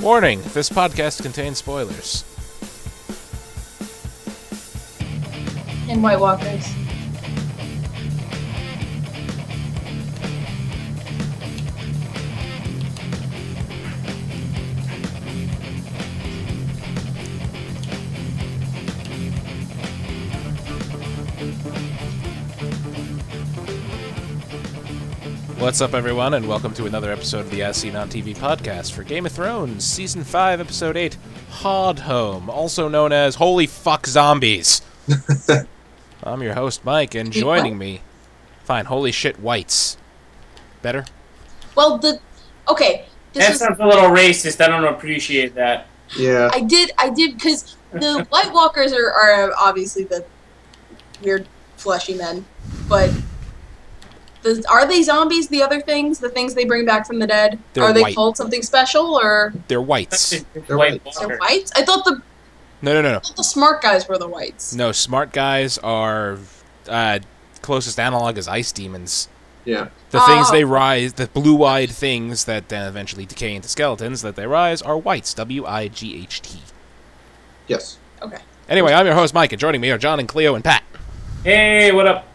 Warning, this podcast contains spoilers. And White Walkers. What's up, everyone, and welcome to another episode of the As Seen on TV podcast for Game of Thrones, Season 5, Episode 8, Hardhome, also known as Holy Fuck Zombies. I'm your host, Mike, and joining me... Fine, holy shit, whites. Better? Well, okay. That sounds a little racist. I don't appreciate that. Yeah. I did, because the White Walkers are obviously the weird, fleshy men, but... Are they zombies, the other things? The things they bring back from the dead? They're are they white. Called something special, or...? They're whites. They're white. They're whites? I thought No. I thought the smart guys were the whites. No, smart guys are... closest analog is ice demons. Yeah. The things they rise, the blue-eyed things that then eventually decay into skeletons that they rise are whites. W-I-G-H-T. Yes. Okay. Anyway, I'm your host, Mike, and joining me are John and Cleo and Pat. Hey, what up?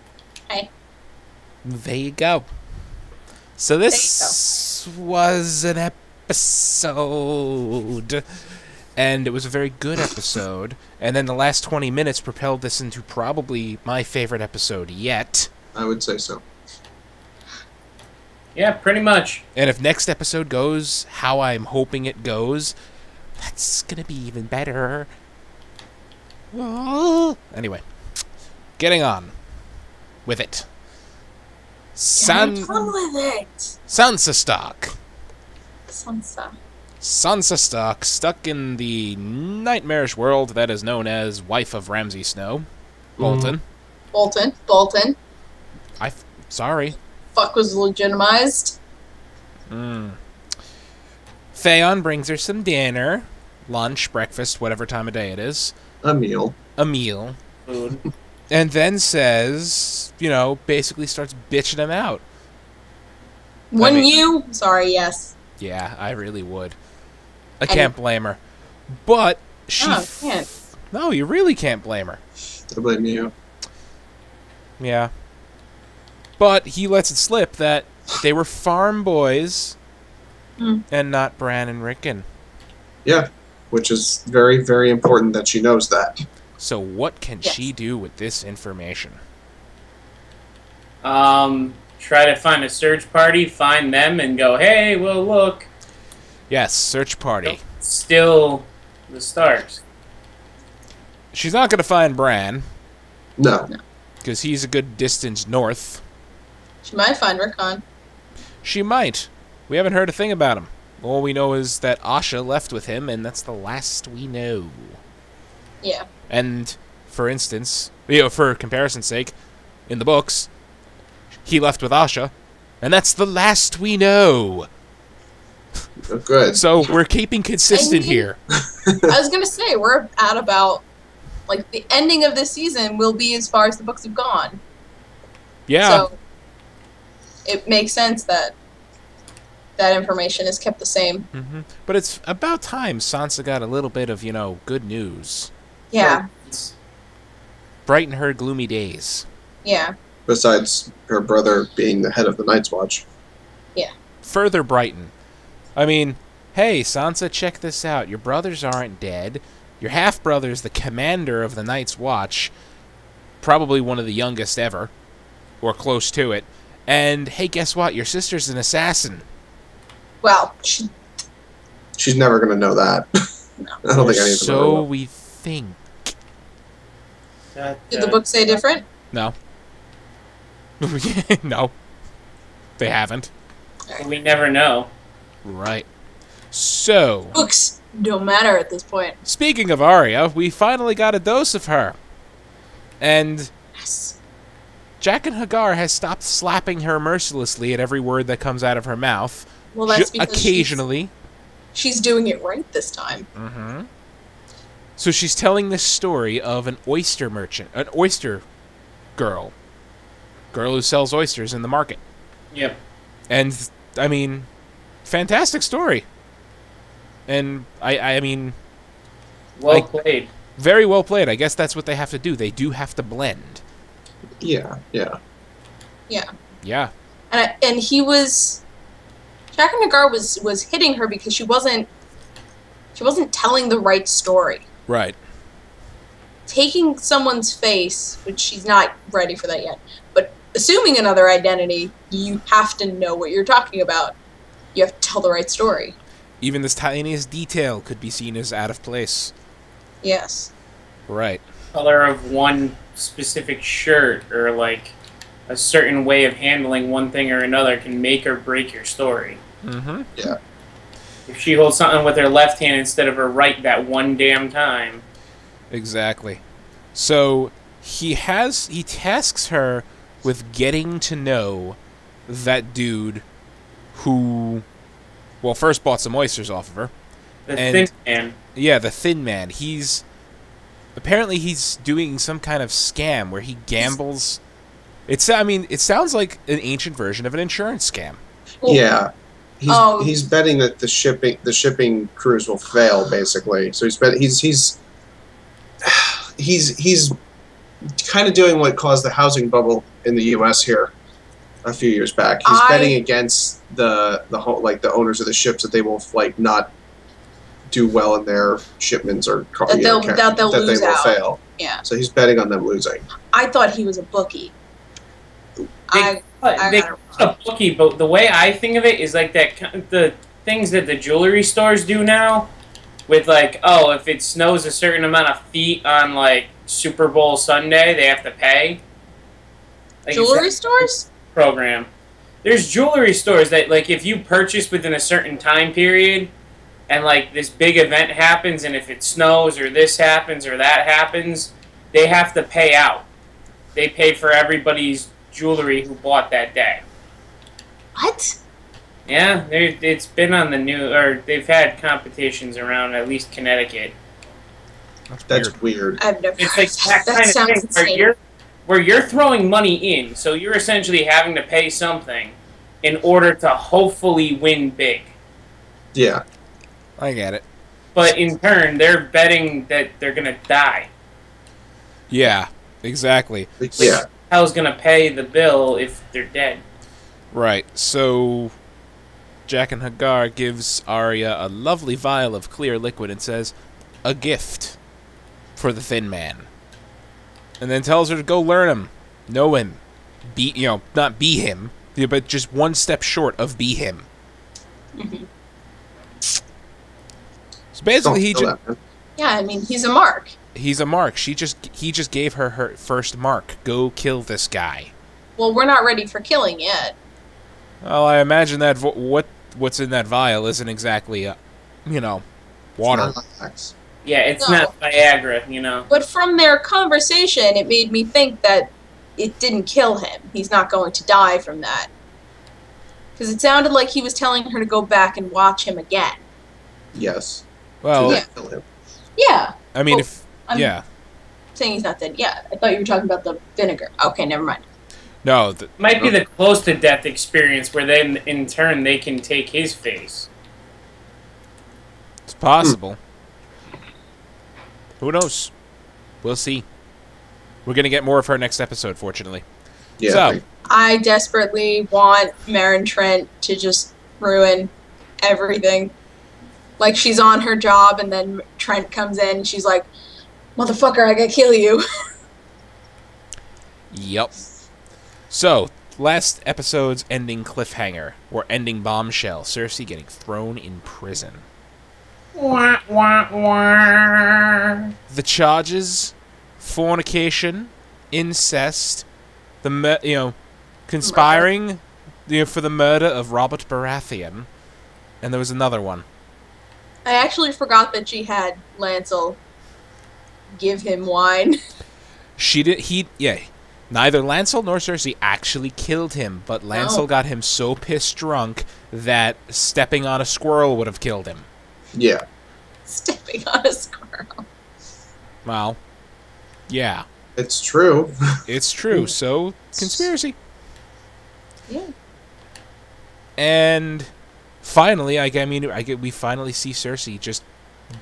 Hi. There you go. So this was an episode, and it was a very good episode, and then the last 20 minutes propelled this into probably my favorite episode yet. I would say so. Yeah, pretty much. And if next episode goes how I'm hoping it goes, that's gonna be even better. Anyway, getting on with it. Get on with it! Sansa Stark. Sansa. Sansa Stark, stuck in the nightmarish world that is known as wife of Ramsay Snow. Bolton. Bolton. Sorry. Fuck was legitimized. Theon brings her some dinner. Lunch, breakfast, whatever time of day it is. A meal. Food. And then says, basically starts bitching him out. Wouldn't you? Sorry, yes. Yeah, I really would. I can't blame her. But she... No, can't. No, you really can't blame her. I blame you. Yeah. But he lets it slip that they were farm boys and not Bran and Rickon. Yeah. Which is very, very important that she knows that. So what can she do with this information? Try to find a search party, find them, and go, hey, well, look. Yes, search party. Still the Starks. She's not going to find Bran, No. because he's a good distance north. She might find Rickon. She might. We haven't heard a thing about him. All we know is that Asha left with him, and that's the last we know. Yeah. And, for instance, for comparison's sake, in the books, he left with Asha, and that's the last we know. Oh, good. So we're keeping consistent here. I was gonna say, we're at about, the ending of this season will be as far as the books have gone. Yeah. So, it makes sense that that information is kept the same. Mm-hmm. But it's about time Sansa got a little bit of, good news. Yeah. Brighten her gloomy days. Yeah. Besides her brother being the head of the Night's Watch. Yeah. Further brighten. I mean, hey, Sansa, check this out. Your brothers aren't dead. Your half-brother's the commander of the Night's Watch. Probably one of the youngest ever. Or close to it. And, hey, guess what? Your sister's an assassin. Well, She's never going to know that. No. I don't think any of them So ever will. we think. did the book say different? No. No. They haven't. We never know. Right. So, Books don't matter at this point. speaking of Arya, we finally got a dose of her. And Yes. Jaqen H'ghar has stopped slapping her mercilessly at every word that comes out of her mouth. Well, that's because occasionally. she's doing it right this time. Mm-hmm. So she's telling this story of an oyster merchant, an oyster girl who sells oysters in the market. Yep. And, I mean, fantastic story. And I mean, Well played. very well played. I guess that's what they have to do. They do have to blend. Yeah. Yeah. Yeah. And he was... Jack and Nagar was hitting her because she wasn't telling the right story. Right. Taking someone's face, which she's not ready for that yet, but assuming another identity, you have to know what you're talking about. You have to tell the right story. Even this tiniest detail could be seen as out of place. Yes. Right. Color of one specific shirt or like a certain way of handling one thing or another can make or break your story. Mm-hmm. Yeah. If she holds something with her left hand instead of her right that one damn time. Exactly. So he tasks her with getting to know that dude who, well, first bought some oysters off of her. The thin man. Yeah, the thin man. Apparently he's doing some kind of scam where he gambles. It sounds like an ancient version of an insurance scam. Cool. Yeah. He's betting that the shipping cruise will fail, basically. So he's kind of doing what caused the housing bubble in the U.S. here a few years back. He's betting against the owners of the ships that they will not do well in their shipments or that they'll lose they will out. fail. Yeah. So he's betting on them losing. I thought he was a bookie. They a bookie, but the way I think of it is like the things that the jewelry stores do now, with like, oh, if it snows a certain amount of feet on like Super Bowl Sunday, they have to pay. Like, jewelry stores? Program. There's jewelry stores that like if you purchase within a certain time period, and like this big event happens, and if it snows or this happens or that happens, they have to pay out. They pay for everybody's jewelry who bought that day. What? Yeah, it's been on the news, or they've had competitions around at least Connecticut. That's weird. I've never. It's like that That kind of sounds thing insane. where you're throwing money in, so you're essentially having to pay something in order to hopefully win big. Yeah. I get it. But in turn, they're betting that they're gonna die. Yeah, exactly. Yeah. How's gonna pay the bill if they're dead? Right. So Jack and Hagar gives Arya a lovely vial of clear liquid and says, "A gift for the thin man." And then tells her to go learn him, know him, not be him, but just one step short of be him. Mm-hmm. So basically, Yeah, I mean, he's a mark. he's a mark. He just gave her first mark. Go kill this guy. Well, we're not ready for killing yet. Well, I imagine that what's in that vial isn't exactly, water. Yeah, it's No. not Viagra, you know. But from their conversation, it made me think that it didn't kill him. He's not going to die from that. Because it sounded like he was telling her to go back and watch him again. Yes. Well, Yeah. Kill him. Yeah. I mean, I'm saying he's not dead yet. I thought you were talking about the vinegar. Okay, never mind. No. Might be the close to death experience where then, in turn, they can take his face. It's possible. Who knows? We'll see. We're going to get more of her next episode, fortunately. Yeah. So, I desperately want Maren Trent to just ruin everything. Like, she's on her job, and then Trent comes in, and she's like, "Motherfucker, I gotta kill you." Yep. So, last episode's ending cliffhanger, or ending bombshell, Cersei getting thrown in prison. Wah, wah, wah. The charges: fornication, incest, conspiring, for the murder of Robert Baratheon, and there was another one. I actually forgot that she had Lancel give him wine. Neither Lancel nor Cersei actually killed him, but Lancel got him so pissed drunk that stepping on a squirrel would have killed him. Yeah. Stepping on a squirrel. Well, yeah. It's true. It's true, so conspiracy. Yeah. And finally, we finally see Cersei just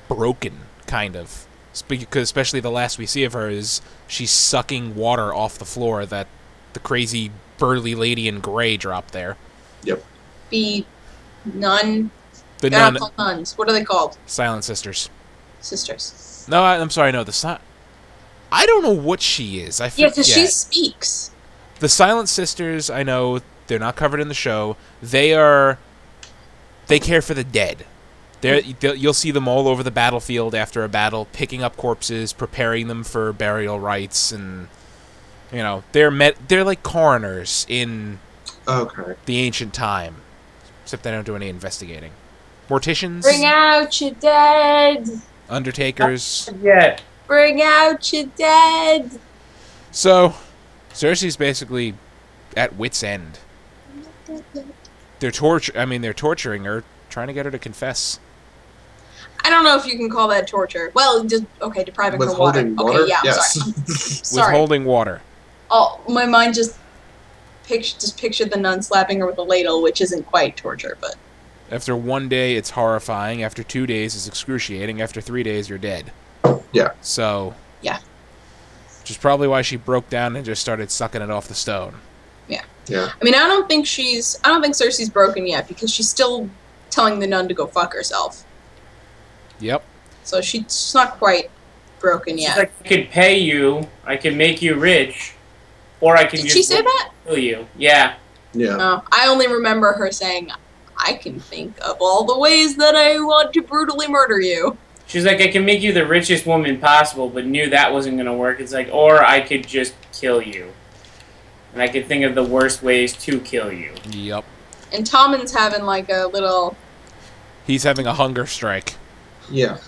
broken, kind of. Because especially the last we see of her is she's sucking water off the floor that the crazy burly lady in gray dropped there. Yep. The nun. The They're nun. not called nuns. What are they called? Silent Sisters. Sisters. No, I'm sorry. No, I don't know what she is. I Yeah, forget. because she speaks. The Silent Sisters, I know they're not covered in the show. They care for the dead. You'll see them all over the battlefield after a battle, picking up corpses, preparing them for burial rites, and they're like coroners in the ancient time, except they don't do any investigating. Morticians, Bring out your dead. Undertakers. Yeah. Bring out your dead. So, Cersei's basically at wit's end. They're torturing her, trying to get her to confess. I don't know if you can call that torture. Well, just depriving her water. Withholding water. Okay, yeah, Yes. I'm sorry. Withholding water. Oh, my mind just pictured the nun slapping her with a ladle, which isn't quite torture, but. After 1 day, it's horrifying. After 2 days, it's excruciating. After 3 days, you're dead. Yeah. So. Yeah. Which is probably why she broke down and just started sucking it off the stone. Yeah. Yeah. I mean, I don't think Cersei's broken yet because she's still telling the nun to go fuck herself. Yep. So she's not quite broken yet. She's like, I could pay you, I can make you rich, or I can Did she say that? kill you. Yeah. Yeah. No, I only remember her saying, I can think of all the ways that I want to brutally murder you. She's like, I can make you the richest woman possible, but knew that wasn't going to work. It's like, or I could just kill you. And I could think of the worst ways to kill you. Yep. And Tommen's having like a little... He's having a hunger strike. Yeah.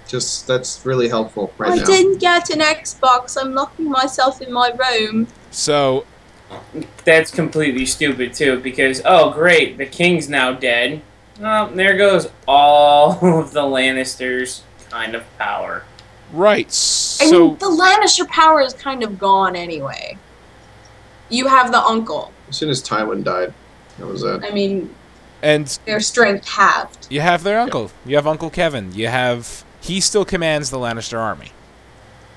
Just, that's really helpful right now. I didn't get an Xbox, I'm locking myself in my room. So... That's completely stupid, too, because, oh, great, the king's now dead. Well, there goes all of the Lannisters' kind of power. Right, I mean, the Lannister power is kind of gone anyway. You have the uncle. As soon as Tywin died, that was it. I mean, and their strength halved. You have their uncle. You have Uncle Kevin. He still commands the Lannister army.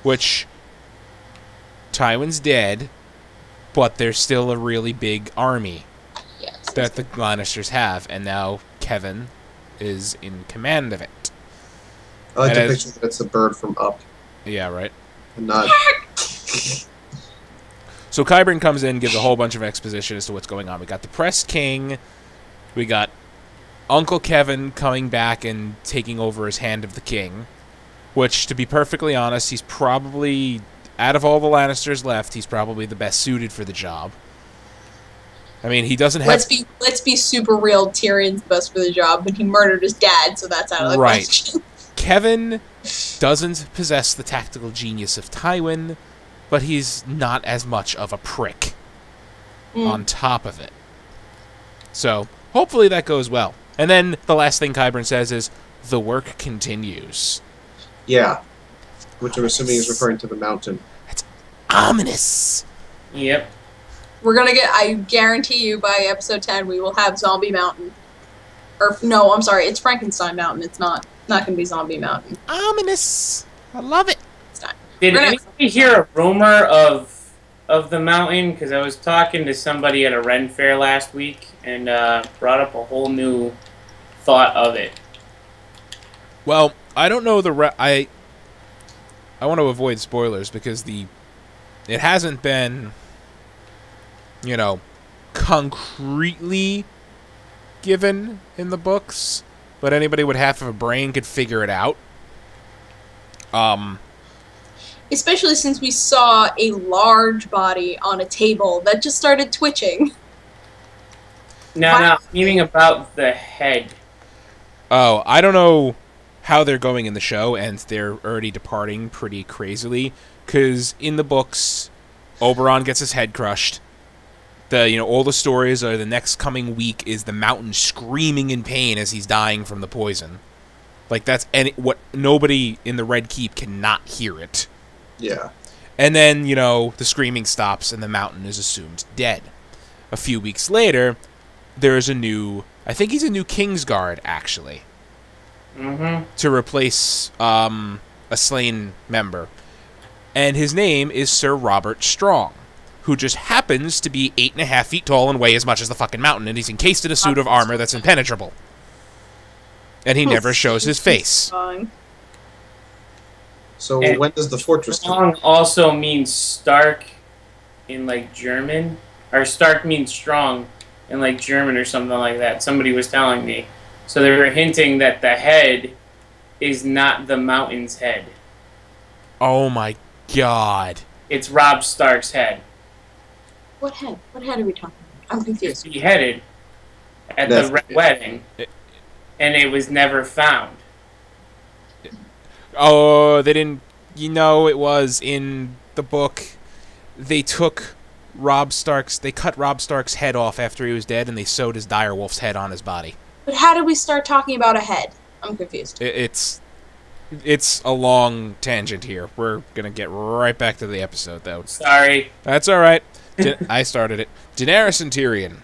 Which, Tywin's dead, but there's still a really big army that the Lannisters have, and now Kevin is in command of it. I like to picture that it's the bird from Up. Yeah, right. And not... So Qyburn comes in, gives a whole bunch of exposition as to what's going on. We got the Pressed King. We got Uncle Kevin coming back and taking over as Hand of the King. Which, to be perfectly honest, he's probably... Out of all the Lannisters left, he's probably the best suited for the job. I mean, he doesn't have... Let's be super real. Tyrion's the best for the job, but he murdered his dad, so that's out of the question. Kevin doesn't possess the tactical genius of Tywin, but he's not as much of a prick on top of it. So, hopefully that goes well. And then the last thing Qyburn says is, the work continues. Yeah. Which I'm assuming is referring to the mountain. That's ominous. Yep. We're gonna get, I guarantee you, by episode 10, we will have Zombie Mountain. Or, no, I'm sorry, it's Frankenstein Mountain. It's not gonna be Zombie Mountain. Ominous. I love it. It's not. Did anybody hear a rumor of the mountain? Because I was talking to somebody at a Ren Fair last week and brought up a whole new thought of it. Well, I don't know I want to avoid spoilers because it hasn't been, concretely given in the books, but anybody with half of a brain could figure it out. Especially since we saw a large body on a table that just started twitching. No, meaning about the head. Oh, I don't know how they're going in the show, and they're already departing pretty crazily, because in the books, Oberyn gets his head crushed. All the stories are the next coming week is the mountain screaming in pain as he's dying from the poison. Like, that's what nobody in the Red Keep cannot hear it. Yeah. And then, the screaming stops and the mountain is assumed dead. A few weeks later, there is a new... I think he's a new Kingsguard, actually. Mm-hmm. To replace a slain member. And his name is Sir Robert Strong, who just happens to be 8.5 feet tall and weigh as much as the fucking mountain, and he's encased in a suit of armor that's impenetrable. And he never shows his face. So And when does the fortress come? Strong also means Stark in, like, German. Or Stark means strong in, like, German or something like that. Somebody was telling me. So they were hinting that the head is not the mountain's head. Oh my god. It's Robb Stark's head. What head? What head are we talking about? I'm confused. He beheaded at the Red Wedding, and it was never found. Oh, they didn't... You know, it was in the book. They took Robb Stark's... They cut Robb Stark's head off after he was dead, and they sewed his direwolf's head on his body. But how did we start talking about a head? I'm confused. It's a long tangent here. We're gonna get right back to the episode, though. Sorry. That's all right. I started it. Daenerys and Tyrion.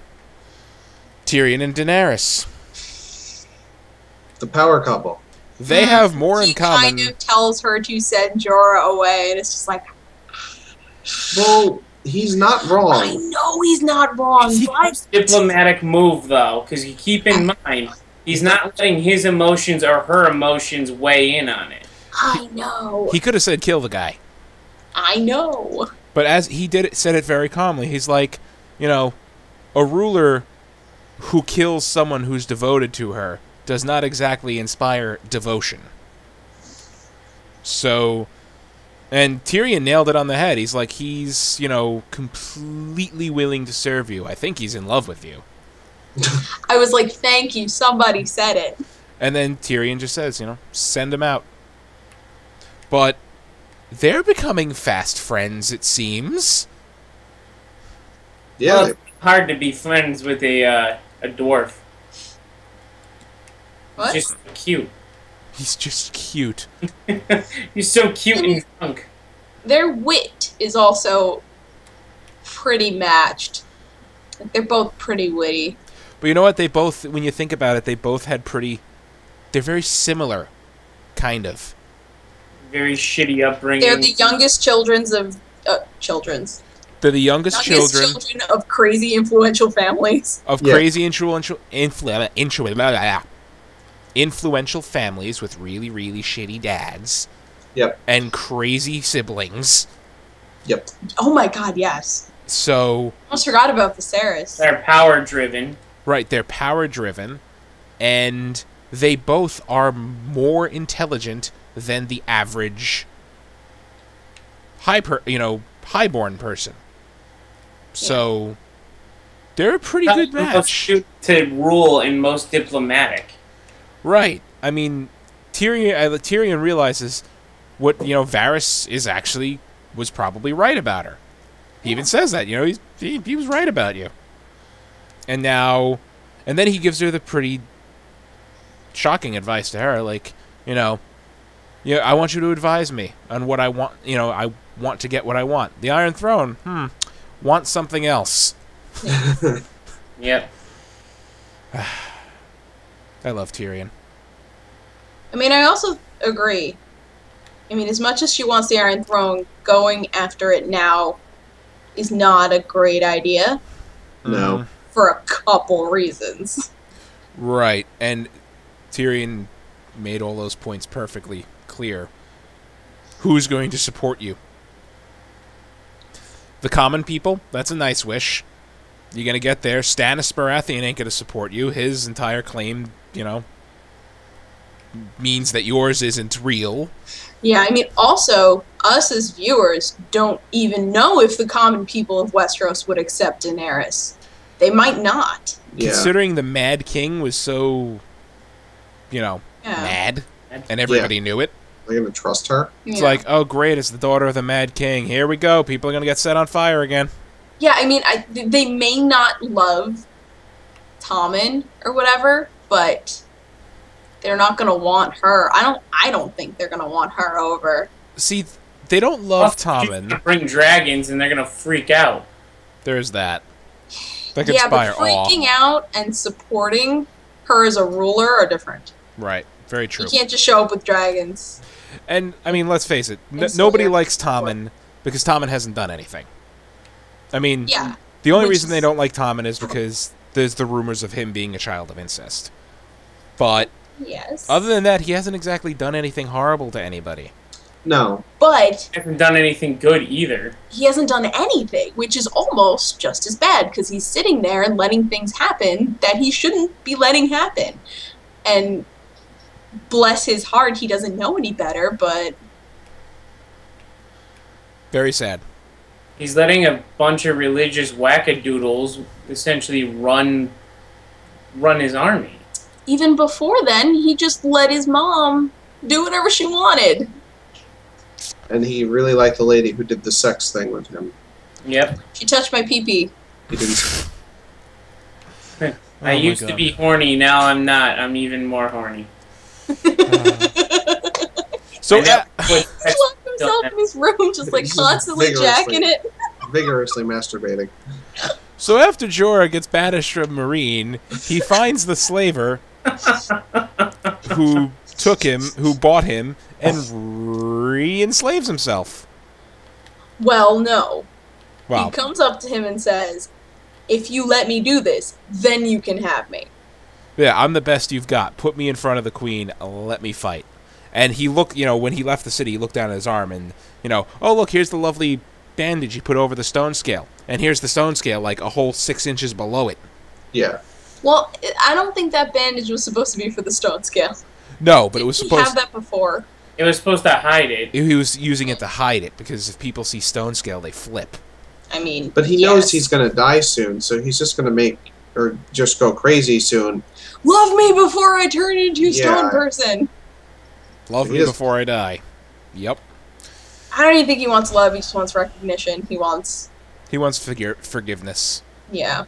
Tyrion and Daenerys. The power couple. They have more in common. He kind of tells her to send Jorah away, and it's just like... Well, he's not wrong. I know he's not wrong, but... Diplomatic move, though, because you keep in mind, he's not letting his emotions or her emotions weigh in on it. I know. He could have said kill the guy. I know. But as he said it very calmly. He's like, you know, a ruler who kills someone who's devoted to her does not exactly inspire devotion. So, and Tyrion nailed it on the head. He's like, he's, you know, completely willing to serve you. I think he's in love with you. I was like, thank you, somebody said it. And then Tyrion just says, you know, send him out. But they're becoming fast friends, it seems. Yeah. Well, it's hard to be friends with a dwarf. What? Just cute. He's just cute. He's so cute and drunk. Their wit is also pretty matched. Like, they're both pretty witty. But you know what? They both, when you think about it, they both had they're very similar, kind of. Very shitty upbringing. They're the youngest children's of... children's. They're the youngest children of crazy influential families. of crazy influential families with really, really shitty dads. Yep. And crazy siblings. Yep. Oh my god, yes. So... I almost forgot about Viserys. They're power-driven. Right, they're power-driven, and they both are more intelligent than the average highborn person. So, they're a pretty good match. To rule and most diplomatic. Right. I mean, Tyrion realizes what, you know, Varys was probably right about her. He even says that, you know, he was right about you. And then he gives her the pretty shocking advice to her, like, you know, I want you to advise me on what I want, you know, I want to get what I want. The Iron Throne, want something else. Yep. I love Tyrion. I mean, I also agree. I mean, as much as she wants the Iron Throne, going after it now is not a great idea. No. For a couple reasons. Right, and Tyrion made all those points perfectly clear. Who's going to support you? The common people? That's a nice wish. You're going to get there. Stannis Baratheon ain't going to support you. His entire claim, you know, means that yours isn't real. Yeah, I mean, also, us as viewers don't even know if the common people of Westeros would accept Daenerys. They might not. Yeah. Considering the Mad King was so, you know, mad, and everybody knew it. Are you going to trust her? It's like, oh great, it's the daughter of the Mad King. Here we go. People are going to get set on fire again. Yeah, I mean, they may not love Tommen or whatever, but they're not going to want her. I don't think they're going to want her over. See, they don't love Tommen. Bring dragons and they're going to freak out. There's that. That Yeah, but inspire awe. freaking out and supporting her as a ruler are different. Right. Very true. You can't just show up with dragons. And, I mean, let's face it. And Nobody Slayer. likes Tommen because Tommen hasn't done anything. I mean, Yeah. the only Which reason they is- don't like Tommen is because there's the rumors of him being a child of incest. But Yes. other than that, he hasn't exactly done anything horrible to anybody. No. But Hasn't done anything good either. he hasn't done anything, which is almost just as bad, because he's sitting there and letting things happen that he shouldn't be letting happen. And bless his heart, he doesn't know any better, but Very sad. He's letting a bunch of religious wackadoodles essentially run his army. even before then, he just let his mom do whatever she wanted. And he really liked the lady who did the sex thing with him. Yep. She touched my pee-pee. He didn't. I Oh my used to God. be horny, now I'm not. I'm even more horny. So, I know He locked himself in his room, just like Just constantly vigorously. jacking it. Vigorously masturbating. so after Jorah gets banished from Marine, he finds the slaver who took him, who bought him, and re-enslaves himself. Well, no. Wow. He comes up to him and says, "If you let me do this, then you can have me." Yeah, I'm the best you've got. Put me in front of the queen. Let me fight. And he looked, when he left the city, he looked down at his arm and, oh, look, here's the lovely bandage he put over the stone scale. And here's the stone scale, like a whole 6 inches below it. Yeah. Well, I don't think that bandage was supposed to be for the stone scale. No, but it was Didn't supposed he have that before? It was supposed to hide it. He was using it to hide it, because if people see stone scale, they flip. I mean, But he yes. knows he's going to die soon, so he's just going to just go crazy soon. Love me before I turn into stone Yeah. person. Love He me is- before I die. Yep. I don't even think he wants love. He just wants recognition. He wants, He wants forgiveness. yeah.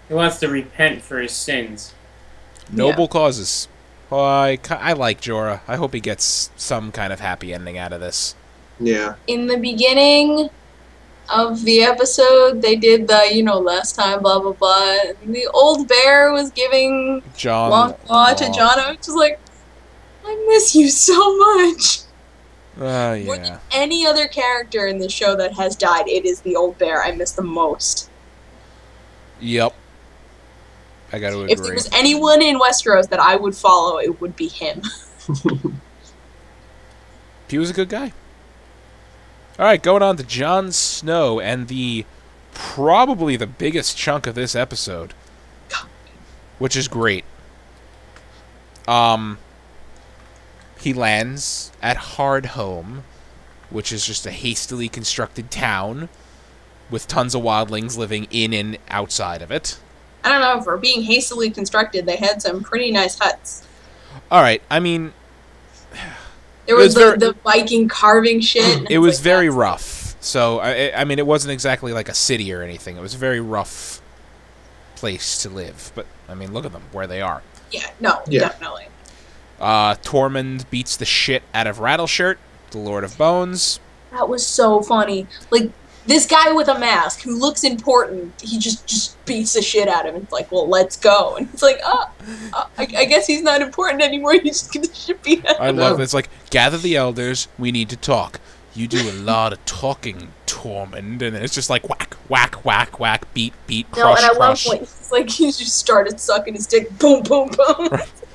He wants to repent for his sins. Noble causes. Oh, I like Jorah. I hope he gets some kind of happy ending out of this. Yeah. In the beginning of the episode, they did the, last time, blah, blah, blah. And the old bear was giving John. long claw to John. I was just like, I miss you so much. More Yeah. than any other character in the show that has died, it is the old bear I miss the most. Yep. I got to If there agree. was anyone in Westeros that I would follow, it would be him. He was a good guy. All right, going on to Jon Snow and probably the biggest chunk of this episode, which is great. He lands at Hardhome, which is just a hastily constructed town with tons of wildlings living in and outside of it. I don't know, for being hastily constructed, they had some pretty nice huts. All right, I mean, There It was was very- the Viking carving shit. and it it's was like, very that's- rough. So, I mean, it wasn't exactly like a city or anything. It was a very rough place to live. But, I mean, look at them, where they are. Yeah, no, Yeah. definitely. Tormund beats the shit out of Rattleshirt, the Lord of Bones. That was so funny. Like, this guy with a mask who looks important, he just beats the shit out of him. It's like, well, let's go. And it's like, I guess he's not important anymore. You just get the shit beat out I of him. love it. It's like, gather the elders, we need to talk. You do a lot of talking, Tormund. And it's just like, whack, whack, whack, whack, beat, beat, No, crush, and I crush. love when he's like, he just started sucking his dick. Boom, boom, boom.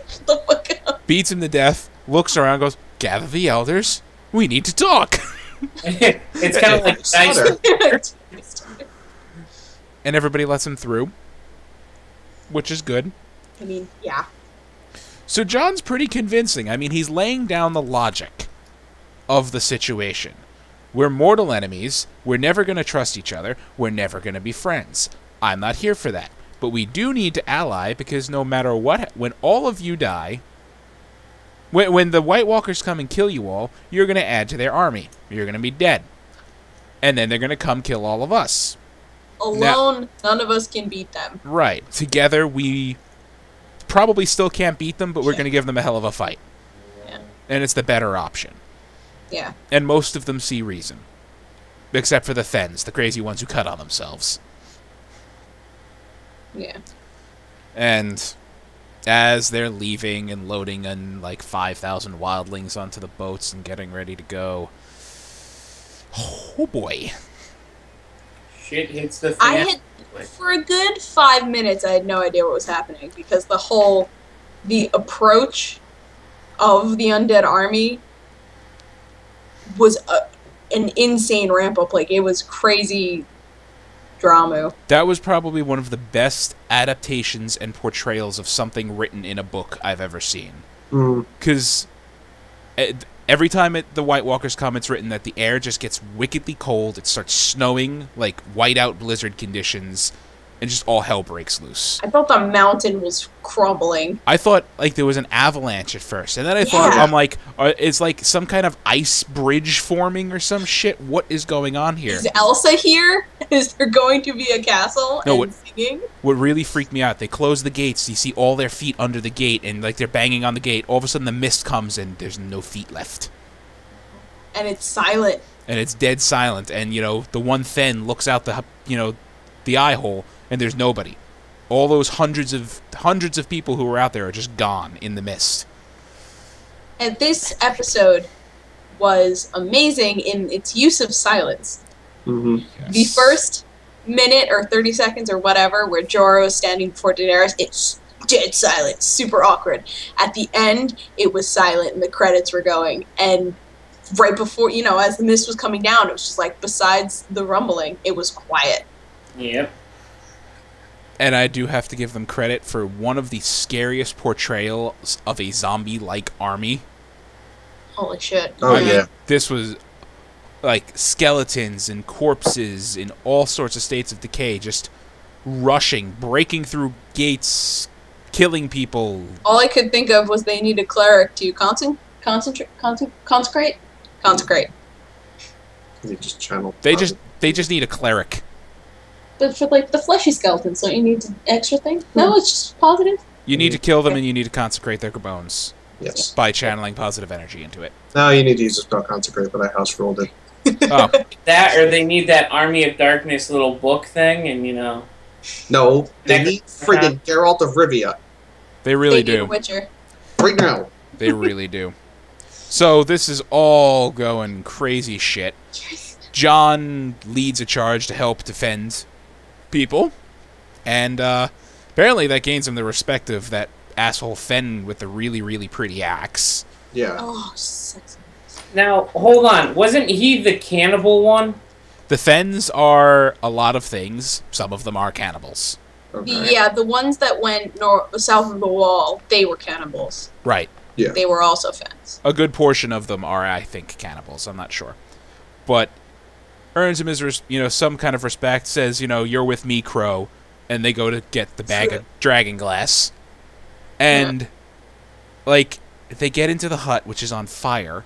Shut the fuck up. Beats him to death, looks around, goes, gather the elders, we need to talk. It's kind of like Slaughter. dice. And everybody lets him through, which is good. I mean, yeah. So John's pretty convincing. I mean, he's laying down the logic of the situation. We're mortal enemies. We're never going to trust each other. We're never going to be friends. I'm not here for that. But we do need to ally because no matter what, when all of you die, when the White Walkers come and kill you all, you're going to add to their army. You're going to be dead. And then they're going to come kill all of us. Alone, none of us can beat them. Right. Together, we probably still can't beat them, but we're going to give them a hell of a fight. Yeah. And it's the better option. Yeah. And most of them see reason. Except for the Thens, the crazy ones who cut on themselves. Yeah. And as they're leaving and loading in like 5,000 wildlings onto the boats and getting ready to go, oh boy. Shit hits the fan. For a good 5 minutes, I had no idea what was happening because the approach of the undead army was an insane ramp up. Like, it was crazy drama. That was probably one of the best adaptations and portrayals of something written in a book I've ever seen. Because every time the White Walkers come, it's written that the air just gets wickedly cold, it starts snowing, like whiteout blizzard conditions, and just all hell breaks loose. I thought the mountain was crumbling. I thought like there was an avalanche at first, and then I thought, I'm like, it's like some kind of ice bridge forming or some shit. What is going on here? Is Elsa here? Is there going to be a castle singing? What really freaked me out, they close the gates, you see all their feet under the gate, and like they're banging on the gate. All of a sudden the mist comes and there's no feet left. And it's silent. And it's dead silent, and the one Fen looks out the eye hole, and there's nobody. All those hundreds of people who were out there are just gone in the mist. And this episode was amazing in its use of silence. Mm-hmm. Yes. The first minute or 30 seconds or whatever where Jorah is standing before Daenerys, it's dead silent, super awkward. At the end, it was silent and the credits were going. And right before, as the mist was coming down, it was just like, besides the rumbling, it was quiet. Yep. And I do have to give them credit for one of the scariest portrayals of a zombie-like army. Holy shit. Oh, yeah. This was like skeletons and corpses in all sorts of states of decay, just rushing, breaking through gates, killing people. All I could think of was they need a cleric to consecrate. They just channel. They just need a cleric. But for like the fleshy skeletons, don't you need an extra thing? No, it's just positive. You need to kill them and you need to consecrate their bones. Yes. By channeling positive energy into it. No, you need to use a spell consecrate, but I house rolled it. Oh. That, or they need that Army of Darkness little book thing, and No, they need friggin' Geralt of Rivia. They really They need do. a Witcher. Right now. They really do. So this is all going crazy shit. John leads a charge to help defend people, and apparently that gains him the respect of that asshole Fen with the really, really pretty axe. Yeah. Oh, sexy. Now, hold on. Wasn't he the cannibal one? The Fens are a lot of things. Some of them are cannibals. Okay. The ones that went south of the wall, they were cannibals. Right. Yeah. They were also Fens. A good portion of them are, I think, cannibals. I'm not sure. But earns him his, some kind of respect, says, you're with me, Crow, and they go to get the bag of dragon glass. And, they get into the hut, which is on fire.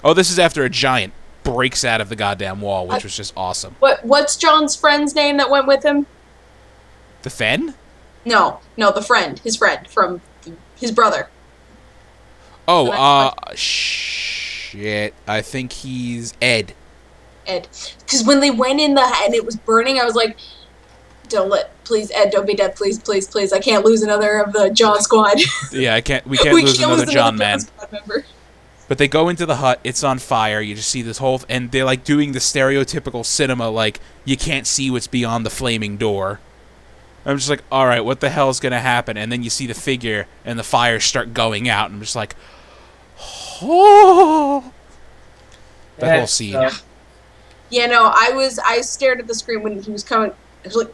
Oh, this is after a giant breaks out of the goddamn wall, which was just awesome. What's John's friend's name that went with him? The Fen? No, his friend from his brother. Oh, shit. I think he's Ed. Ed. Because when they went in and it was burning, I was like, please, Ed, don't be dead, please, please, please. I can't lose another of the John squad. Yeah, we can't lose another John man. Squad member. But they go into the hut, it's on fire, you just see this whole... And they're, doing the stereotypical cinema, you can't see what's beyond the flaming door. I'm just like, alright, what the hell's gonna happen? And then you see the figure, and the fires start going out, and I'm just like... Oh! That whole scene. Yeah, no, I stared at the screen when he was coming. I was like...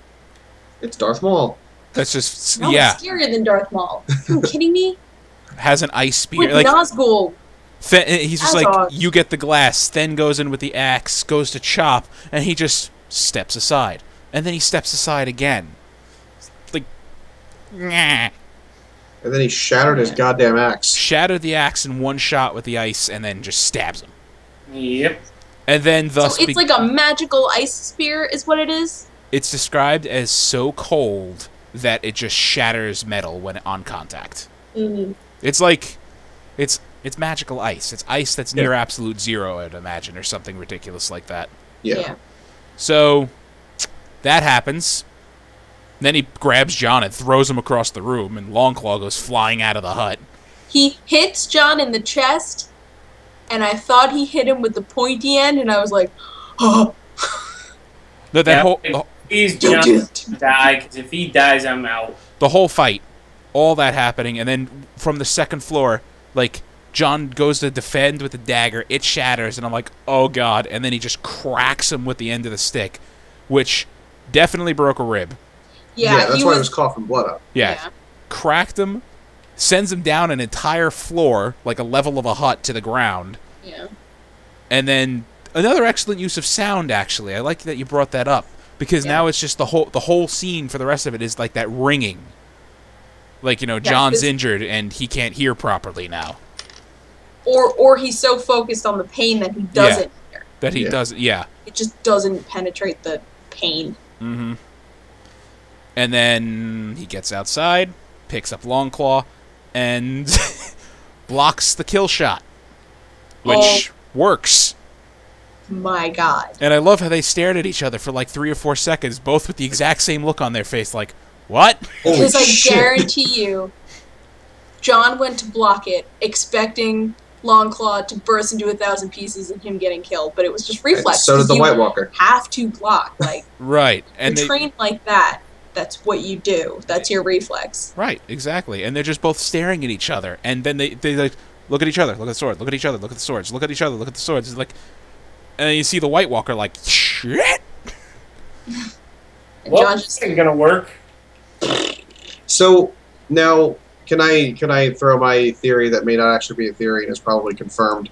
It's Darth Maul. That's just... No, yeah. it's scarier than Darth Maul. Are you kidding me? Has an ice spear. With Nazgul. He's just you get the glass, then goes in with the axe, goes to chop, and he just steps aside. And then he steps aside again. Nah. And then he shattered his goddamn axe. Shattered the axe in one shot with the ice, and then just stabs him. Yep. And then thus... So it's like a magical ice spear is what it is? It's described as so cold that it just shatters metal when on contact. Mm-hmm. It's like... It's magical ice. It's ice that's near absolute zero, I'd imagine, or something ridiculous like that. Yeah. So, that happens. Then he grabs John and throws him across the room, and Longclaw goes flying out of the hut. He hits John in the chest, and I thought he hit him with the pointy end, and I was like, oh. No, that whole... Please, John, die, because if he dies, I'm out. The whole fight, all that happening, and then from the second floor, like, John goes to defend with the dagger, it shatters, and I'm like, oh god, and then he just cracks him with the end of the stick, which definitely broke a rib. Yeah, that's why he was coughing blood up. Yeah. Cracked him, sends him down an entire floor, like a level of a hut, to the ground. Yeah. And then another excellent use of sound, actually. I like that you brought that up. Because now it's just the whole scene for the rest of it is like that ringing. Like, you know, John's injured and he can't hear properly now. Or he's so focused on the pain that he doesn't hear. That he doesn't, It just doesn't penetrate the pain. Mm-hmm. And then he gets outside, picks up Longclaw, and blocks the kill shot. Which works. My god. And I love how they stared at each other for like 3 or 4 seconds, both with the exact same look on their face, like, what? Because I guarantee you, John went to block it, expecting Longclaw to burst into 1,000 pieces and him getting killed, but it was just reflex. So did the White Walker. Have to block, like right. And you're trained like that. That's what you do. That's your reflex. Right, exactly. And they're just both staring at each other, and then they like look at each other, look at the sword, look at each other, look at the swords, look at each other, look at the swords. It's like. And then you see the White Walker like, shit! Well, this ain't gonna work. So, now, can I throw my theory that may not actually be a theory and is probably confirmed?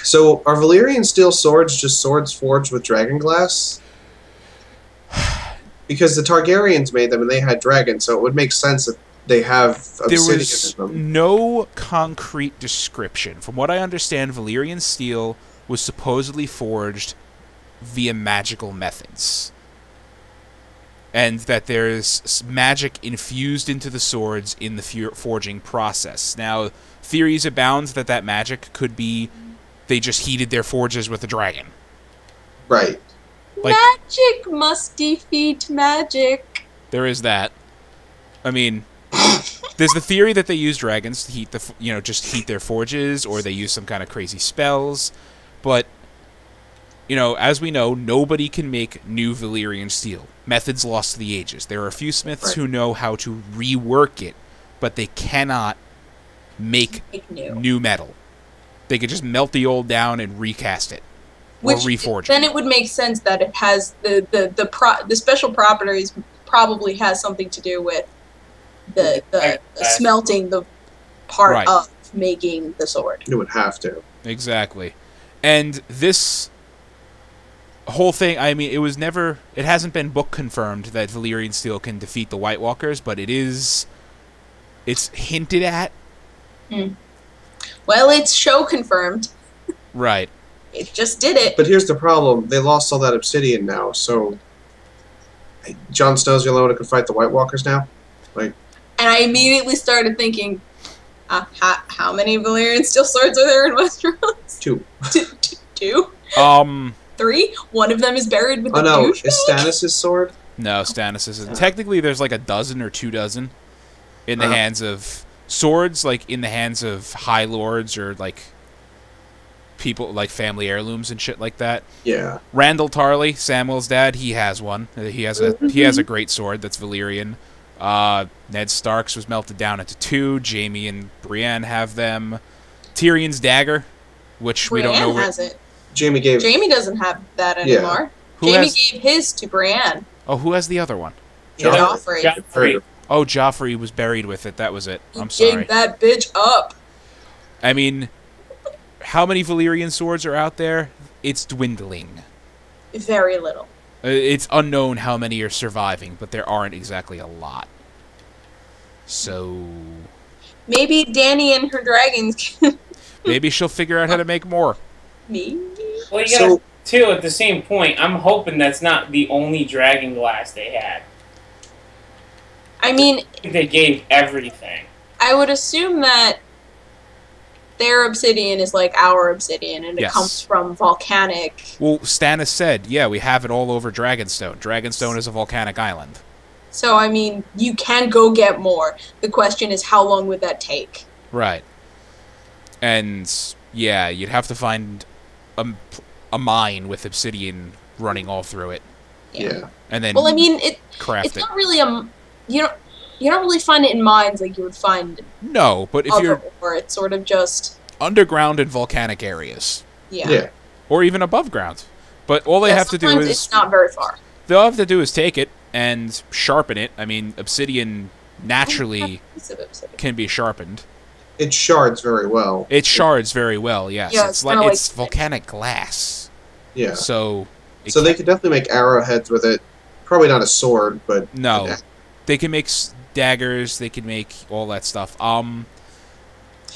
So, are Valyrian steel swords just swords forged with dragon glass? Because the Targaryens made them and they had dragons, so it would make sense that they have obsidian there was in them. No concrete description. From what I understand, Valyrian steel was supposedly forged via magical methods. And that there's magic infused into the swords in the forging process. Now, theories abound that that magic could be they just heated their forges with a dragon. Right. Like, magic must defeat magic. There is that. I mean, there's the theory that they use dragons to heat just heat their forges, or they use some kind of crazy spells. But, you know, as we know, nobody can make new Valyrian steel. Methods lost to the ages. There are a few smiths who know how to rework it, but they cannot make new metal. They could just melt the old down and recast it. Or reforge it. Then it would make sense that it has the special properties probably has something to do with the smelting the part of making the sword. It would have to. Exactly. And this whole thing, I mean, it hasn't been book confirmed that Valyrian steel can defeat the White Walkers, but it's hinted at. Well, it's show confirmed. Right. It just did it. But here's the problem. They lost all that obsidian now, so Jon Snow's the only one who can fight the White Walkers now? Like, and I immediately started thinking, how many Valyrian steel swords are there in Westeros? 2. 2? 3? One of them is buried with the douchebag? Is Stannis' sword? No, Stannis isn't. Technically, there's like a dozen or 2 dozen in the hands of swords, like in the hands of High Lords or like people like family heirlooms and shit like that. Yeah. Randall Tarley, Samwell's dad, he has one. He has a great sword that's Valyrian. Ned Stark's was melted down into 2. Jaime and Brienne have them. Tyrion's dagger, which Brienne we don't know. Brienne has it. Jaime doesn't have that anymore. Yeah. Jaime gave his to Brienne. Oh, who has the other one? Joffrey. Oh, Joffrey was buried with it. That was it. I'm sorry. Gave that bitch up. I mean, how many Valyrian swords are out there? It's dwindling. Very little. It's unknown how many are surviving, but there aren't exactly a lot. So maybe Dany and her dragons can... Maybe she'll figure out how to make more. Maybe. Well, you gotta, too, at the same point, I'm hoping that's not the only dragon glass they had. I mean... They gave everything. I would assume that their obsidian is like our obsidian, and it comes from volcanic... Well, Stannis said, yeah, we have it all over Dragonstone. Dragonstone is a volcanic island. So, I mean, you can go get more. The question is, how long would that take? Right. And, yeah, you'd have to find a mine with obsidian running all through it. Yeah. And then well, I mean, craft it's not really you don't really find it in mines like you would find No, but if you're... Or it's sort of just... underground and volcanic areas. Yeah. Or even above ground. But all they have to do is... it's not very far. They'll have to do is take it and sharpen it. I mean, obsidian naturally can be sharpened. It shards very well. It shards very well, yes. Yeah, it's like it's volcanic glass. Yeah. So they could definitely make arrowheads with it. Probably not a sword, but... No. They can make daggers, they can make all that stuff. I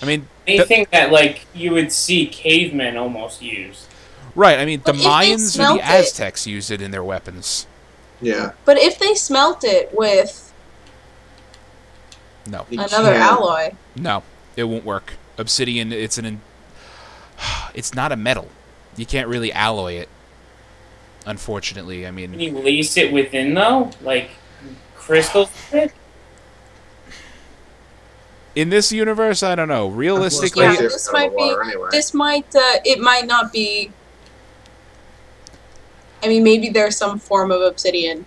mean... anything that, like, you would see cavemen almost use. Right, I mean, but the Mayans or the Aztecs used it in their weapons. Yeah. But if they smelt it with... No. another alloy... No, it won't work. Obsidian, it's not a metal. You can't really alloy it. Unfortunately, I mean... Can you lace it within, though? Like, crystals? In this universe, I don't know. Realistically... yeah, this might be... Anyway. This might... it might not be... I mean, maybe there's some form of obsidian.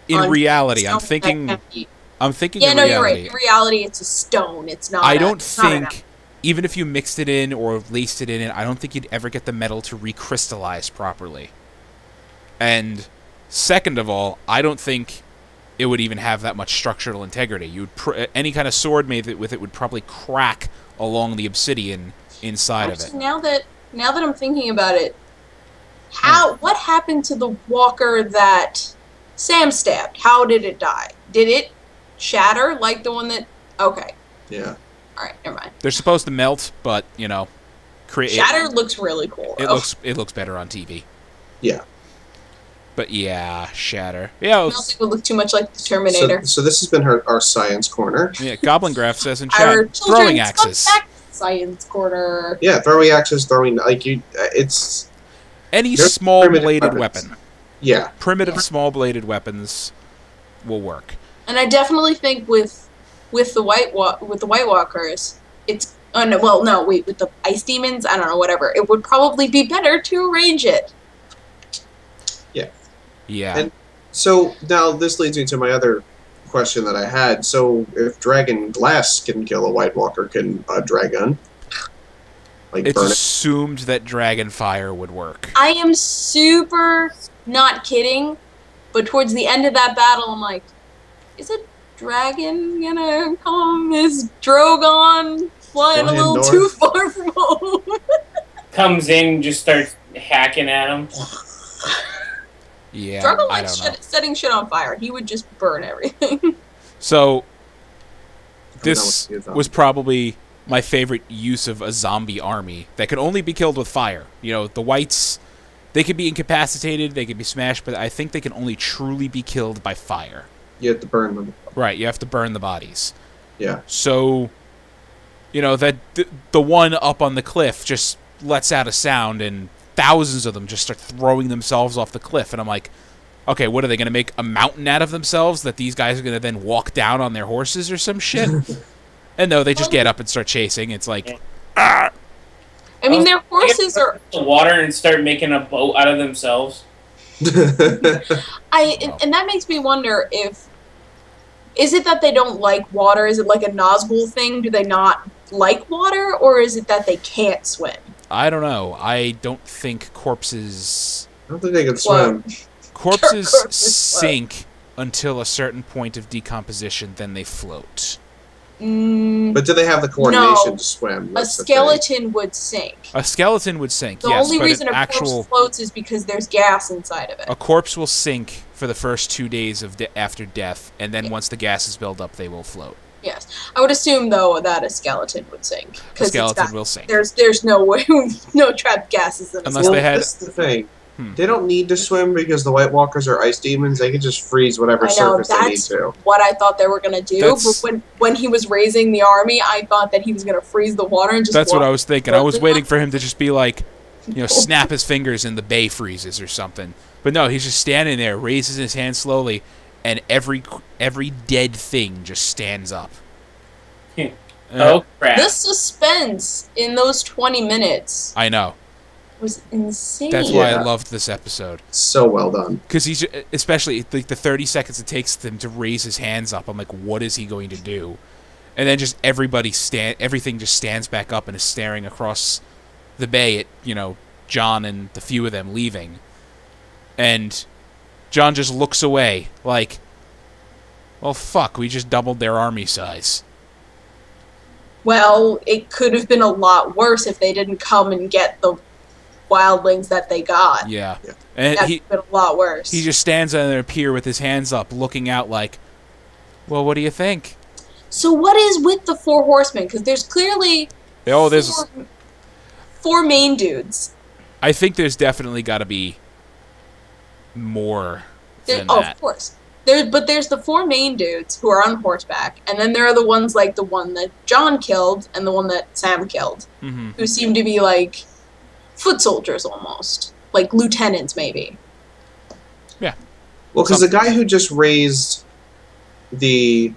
In reality, I'm thinking... Yeah, no, you're right. In reality, it's a stone. It's not... I don't think... even if you mixed it in or laced it in, I don't think you'd ever get the metal to recrystallize properly. And second of all, I don't think it would even have that much structural integrity. Any kind of sword made with it would probably crack along the obsidian inside of it. Now that I'm thinking about it, what happened to the walker that Sam stabbed? How did it die? Did it shatter like the one that... okay. Yeah. Alright, never mind. They're supposed to melt, but, you know... shatter looks really cool. It looks better on TV. Yeah. But yeah, shatter. Yeah, melting would look too much like the Terminator. So this has been our science corner. Yeah, Goblin Graph says in chat, throwing axes. Science corner. Yeah, throwing axes, it's... any small bladed weapon. Yeah. Primitive small bladed weapons will work. And I definitely think with the White Walkers, it's with the ice demons, I don't know, whatever. It would probably be better to arrange it. Yeah. Yeah. And so now this leads me to my other question that I had. So if dragon glass can kill a White Walker, can a dragon it's assumed that dragon fire would work. I am super not kidding, but towards the end of that battle, I'm like, is a dragon gonna come? Is Drogon flying a little too far from home? Comes in, just starts hacking at him. Yeah, Drogon likes setting shit on fire. He would just burn everything. So, this was probably my favorite use of a zombie army that could only be killed with fire. You know, the whites, they could be incapacitated, they could be smashed, but I think they can only truly be killed by fire. You have to burn them. Right, you have to burn the bodies. Yeah. So, you know, that the one up on the cliff just lets out a sound and thousands of them just start throwing themselves off the cliff. And I'm like, okay, what are they going to make a mountain out of themselves that these guys are going to then walk down on their horses or some shit? And no, they just get up and start chasing. It's like, I mean, their horses are... the water and start making a boat out of themselves. And that makes me wonder if... is it that they don't like water? Is it like a Nazgul thing? Do they not like water? Or is it that they can't swim? I don't know. I don't think corpses... I don't think they can swim. Corpses sink until a certain point of decomposition, then they float. But do they have the coordination to swim? That's a skeleton would sink. A skeleton would sink, the yes. The only reason a corpse floats is because there's gas inside of it. A corpse will sink for the first 2 days after death, and then once the gas is built up, they will float. Yes. I would assume, though, that a skeleton would sink. A skeleton will sink. There's no way, no trapped gases in it. Unless they had... That's the thing. They don't need to swim because the White Walkers are ice demons. They can just freeze whatever surface they need to. What I thought they were going to do. But when he was raising the army, I thought that he was going to freeze the water and just... That's what I was thinking. I was waiting for him to just be like, you know, snap his fingers and the bay freezes or something. But no, he's just standing there, raises his hand slowly, and every dead thing just stands up. Oh crap! The suspense in those 20 minutes I know. was insane. That's why I loved this episode. So well done. Because he's, especially like the 30 seconds it takes them to raise his hands up, I'm like, what is he going to do? And then just everything just stands back up and is staring across the bay at, you know, John and the few of them leaving. And John just looks away like, well, fuck, we just doubled their army size. Well, it could have been a lot worse if they didn't come and get the wildlings that they got. Yeah. And That's been a lot worse. he just stands on their pier with his hands up, looking out like, well, what do you think? So what is with the 4 horsemen? Because there's clearly four main dudes. I think there's definitely got to be more than that. Of course. There's the 4 main dudes who are on horseback, and then there are the ones like the one that John killed and the one that Sam killed, who seem to be like foot soldiers almost, like lieutenants maybe. Yeah. Well, because the guy who just raised the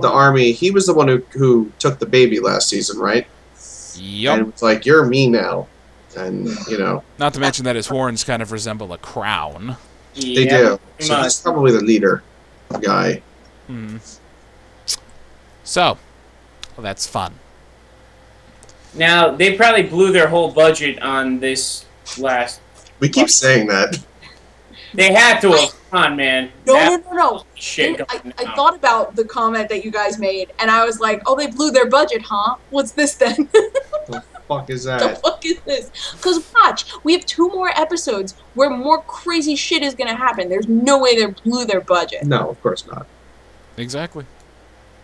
army, he was the one who took the baby last season, right? Yep. And it's like, you're me now, and you know. Not to mention that his horns kind of resemble a crown. They do. So he's probably the leader guy. So, well, that's fun. Now, they probably blew their whole budget on this last... We keep saying that. They had to have. Come on, man. No. Shit I thought about the comment that you guys made, and I was like, oh, they blew their budget, huh? What's this then? The fuck is that? The fuck is this? Because watch, we have 2 more episodes where more crazy shit is going to happen. There's no way they blew their budget. No, of course not. Exactly.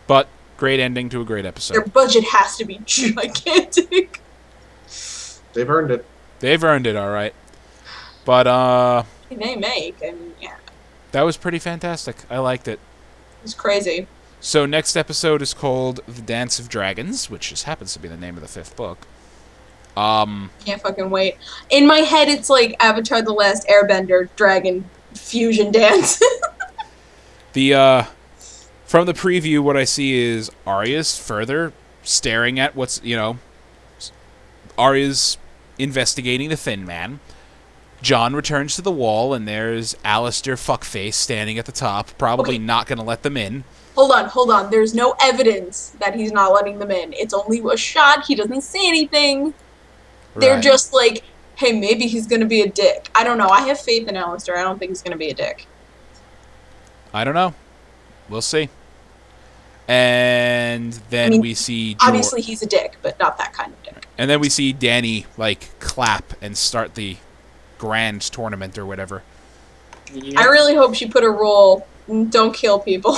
But, great ending to a great episode. Their budget has to be gigantic. They've earned it. They've earned it, all right. But, They make, and yeah. that was pretty fantastic. I liked it. It's crazy. So, next episode is called The Dance of Dragons, which just happens to be the name of the 5th book. Can't fucking wait. In my head, it's like Avatar: The Last Airbender dragon fusion dance. From the preview, what I see is Arya's further staring at what's, you know, Arya's investigating the Thin Man. John returns to the wall, and there's Alistair Fuckface standing at the top, probably not going to let them in. Hold on. There's no evidence that he's not letting them in. It's only a shot. He doesn't say anything. They're just like, hey, maybe he's going to be a dick. I don't know. I have faith in Alistair. I don't think he's going to be a dick. I don't know. We'll see. And then we see... Obviously, he's a dick, but not that kind of dick. And then we see Danny, like, clap and start the grand tournament or whatever. I really hope she put a rule, don't kill people.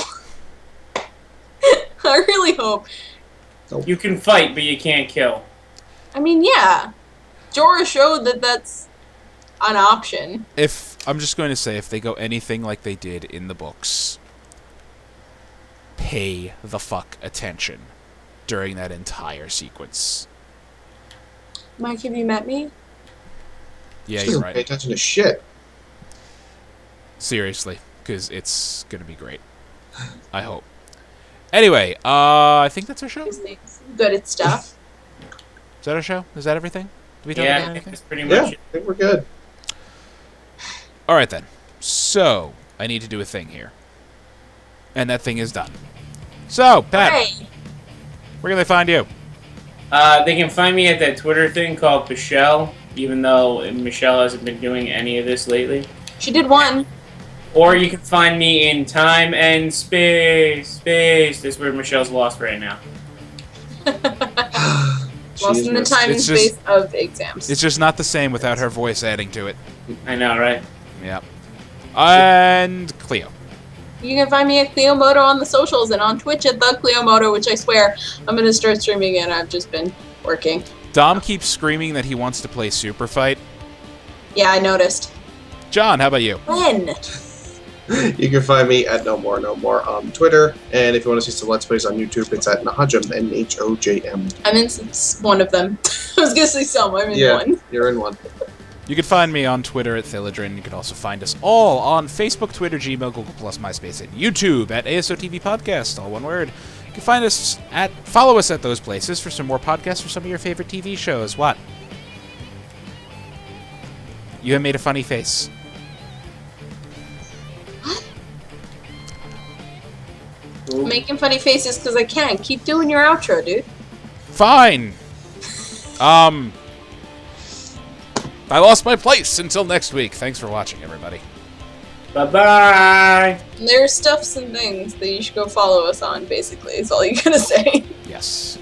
I really hope. You can fight, but you can't kill. I mean, yeah. Jorah showed that that's an option. I'm just going to say, if they go anything like they did in the books, pay the fuck attention during that entire sequence. Mike, have you met me? Yeah, She you're doesn't right. pay attention to shit. Seriously, because it's going to be great. I hope. Anyway, I think that's our show. Is Good at stuff. that our show? Is that everything? Did we talk Yeah, about I think anything? that's pretty much Yeah, it. I think we're good. All right, then. So, I need to do a thing here. And that thing is done. So, Pat, Hey, where can they find you? They can find me at that Twitter thing called Michelle, even though Michelle hasn't been doing any of this lately. she did one. Or you can find me in Time and Space. That's where Michelle's lost right now. Lost in the time and It's just- space of exams. It's just not the same without her voice adding to it. I know, right? Yeah. And Cleo. You can find me at Cleomoto on the socials and on Twitch at the Cleomoto, which I swear I'm going to start streaming again. I've just been working. Dom keeps screaming that he wants to play Super Fight. Yeah, I noticed. John, how about you? When? You can find me at No More on Twitter, and if you want to see some Let's Plays on YouTube, it's at Nahojm, Nhojm. I'm in one of them. I was going to say some. I'm in one. You're in one. You can find me on Twitter at Thiladrin. You can also find us all on Facebook, Twitter, Gmail, Google+, MySpace, and YouTube at ASOTV Podcast, all one word. You can follow us at those places for some more podcasts for some of your favorite TV shows. What? You have made a funny face. I'm making funny faces because I can. Keep doing your outro, dude. Fine. I lost my place. Until next week. Thanks for watching, everybody. Bye-bye. There's stuffs and things that you should go follow us on, basically, is all you're gonna say. Yes.